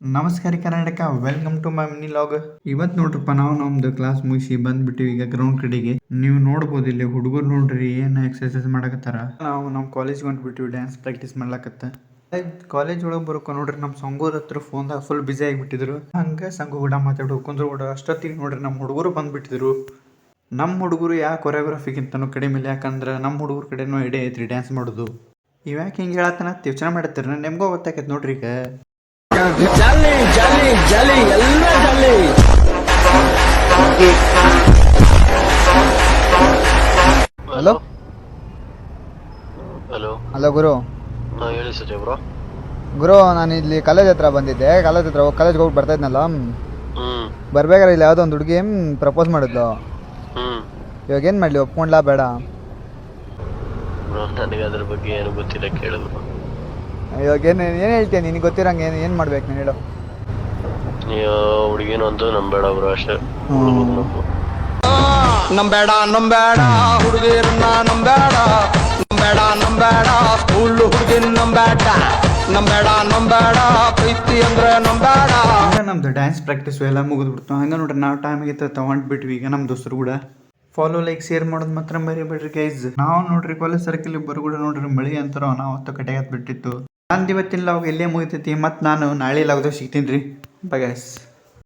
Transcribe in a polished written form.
ನಮಸ್ಕಾರ Karnataka, welcome to my mini vlog. ಇವತ್ತು ನೋಡ್ರಪ್ಪ, ನಾವು ನಮ್ದು ಕ್ಲಾಸ್ ಮುಗಿಸಿ ಬಂದ್ಬಿಟ್ಟಿವಿ ಈಗ ಗ್ರೌಂಡ್ ಕಡೆಗೆ. ನೀವು ನೋಡ್ಬೋದು ಇಲ್ಲಿ ಹುಡುಗರು ನೋಡ್ರಿ ಏನ್ ಎಕ್ಸರ್ಸೈಸ್ ಮಾಡಕತ್ತಾರ. ನಾವು ನಮ್ಮ ಕಾಲೇಜ್ ಹೊಂಟ್ಬಿಟ್ಟಿವಿ ಡ್ಯಾನ್ಸ್ ಪ್ರಾಕ್ಟೀಸ್ ಮಾಡ್ಲಕತ್ತ. ಕಾಲೇಜ್ ಒಳಗೆ ಬರೋಕ ನೋಡ್ರಿ ನಮ್ಮ ಸಂಗೂರ್ ಹತ್ರ ಫೋನ್ದಾಗ ಫುಲ್ ಬಿಸಿ ಆಗಿಬಿಟ್ಟಿದ್ರು. ಹಂಗ ಸಂಗು ಕೂಡ ಮಾತಾಡೋ ಕುಂದ್ರು ಕೂಡ ಅಷ್ಟೊತ್ತಿಗೆ ನೋಡ್ರಿ ನಮ್ಮ ಹುಡುಗರು ಬಂದ್ಬಿಟ್ಟಿದ್ರು. ನಮ್ಮ ಹುಡುಗರು ಯಾವ ಕೊರಿಯೋಗ್ರಫಿಗಿಂತನೂ ಕಡಿಮೆ ಇಲ್ಲ, ಯಾಕಂದ್ರೆ ನಮ್ಮ ಹುಡುಗರ ಕಡೆನೂ ಐಡಿಯಾ ಐತ್ರಿ ಡ್ಯಾನ್ಸ್ ಮಾಡೋದು. ಇವ್ಯಾಕೆ ಹಿಂಗೆ ಹೇಳತ್ತನ ಯೋಚನೆ ಮಾಡತ್ತೀರ, ನಿಮ್ಗೂ ಗೊತ್ತಾಕೈತೆ ನೋಡ್ರಿ ಈಗ. ಜಾಲಿ ಜಾಲಿ ಜಾಲಿ ಎಲ್ಲ ಜಾಲಿ. ಹಲೋ ಹಲೋ ಹಲೋ ಗುರು. ಹೇಳಿ ಸಜಯ್ ಬ್ರೋ. ಗುರು, ನಾನು ಇಲ್ಲಿ ಕಾಲೇಜ್ ಹತ್ರ ಬಂದಿದ್ದೆ. ಕಾಲೇಜ್ಗೆ ಹೋಗಿ ಬರ್ತಾ ಇದ್ನಲ್ಲ, ಬರ್ಬೇಕಾದ್ರೆ ಇಲ್ಲಿ ಯಾವುದೋ ಒಂದು ಹುಡುಗಿ ಪ್ರಪೋಸ್ ಮಾಡಿದ್ಲು. ಇವಾಗ ಏನು ಮಾಡಲಿ, ಒಪ್ಕೊಂಡ್ಲಾ ಬೇಡ? ನನಗೆ ಅದ್ರ ಬಗ್ಗೆ ಏನು ಗೊತ್ತಿಲ್ಲ, ಕೇಳಿದ್ರು. ಇವಾಗ ಏನು ಹೇಳ್ತೀಯ, ನಿನಗೆ ಗೊತ್ತಿರಂಗೆ ಏನು ಮಾಡ್ಬೇಕು ನೀನು ಹೇಳು. ನೀವು ಹುಡುಗಿನ ಅಂತೂ ನಂಬೇಡ ಬ್ರೋ, ಅಷ್ಟೇ. ನಂಬೇಡ ನಂಬೇಡ ಹುಡುಗಿರನ್ನ ನಂಬೇಡ, ನಂಬೇಡ ನಂಬೇಡ ಸ್ಕೂಲ್ ಹುಡುಗಿನ ನಂಬೇಡ, ನಂಬೇಡ ನಂಬೇಡ ಪ್ರೀತಿ ಅಂದ್ರೆ ನಂಬೇಡ. ನಮ್ದು ಡ್ಯಾನ್ಸ್ ಪ್ರಾಕ್ಟೀಸ್ ಎಲ್ಲ ಮುಗಿದ್ಬಿಡ್ತು. ಹಂಗೆ ನೋಡ್ರಿ ನಾವು ಟೈಮಿಗೆ ತಗೊಂಡ್ಬಿಟ್ವಿ. ಈಗ ನಮ್ಮ ದೋಸ್ತರು ಕೂಡ ಫಾಲೋ, ಲೈಕ್, ಶೇರ್ ಮಾಡೋದು ಮಾತ್ರ ಮರಿಬೇಡ್ರಿ ಗೈಸ್. ನಾವು ನೋಡ್ರಿ ಕಾಲೇಜ್ ಸರ್ಕಲ್ ಬರು ಕೂಡ ನೋಡ್ರಿ ಮಳಿ ಅಂತಾರ ನಾವು ಹೊತ್ತು ಕಟ್ಟೆಗೆ ಬಿಟ್ಟಿತ್ತು. ನಂದು ಇವತ್ತಿನ ಲಾಗ್ ಎಲ್ಲೇ ಮುಗಿತೈತಿ. ಮತ್ತು ನಾನು ನಾಳೆ ಲಾಗ್ದಾಗ ಸಿಗ್ತೀನಿ ರೀ. Bye guys.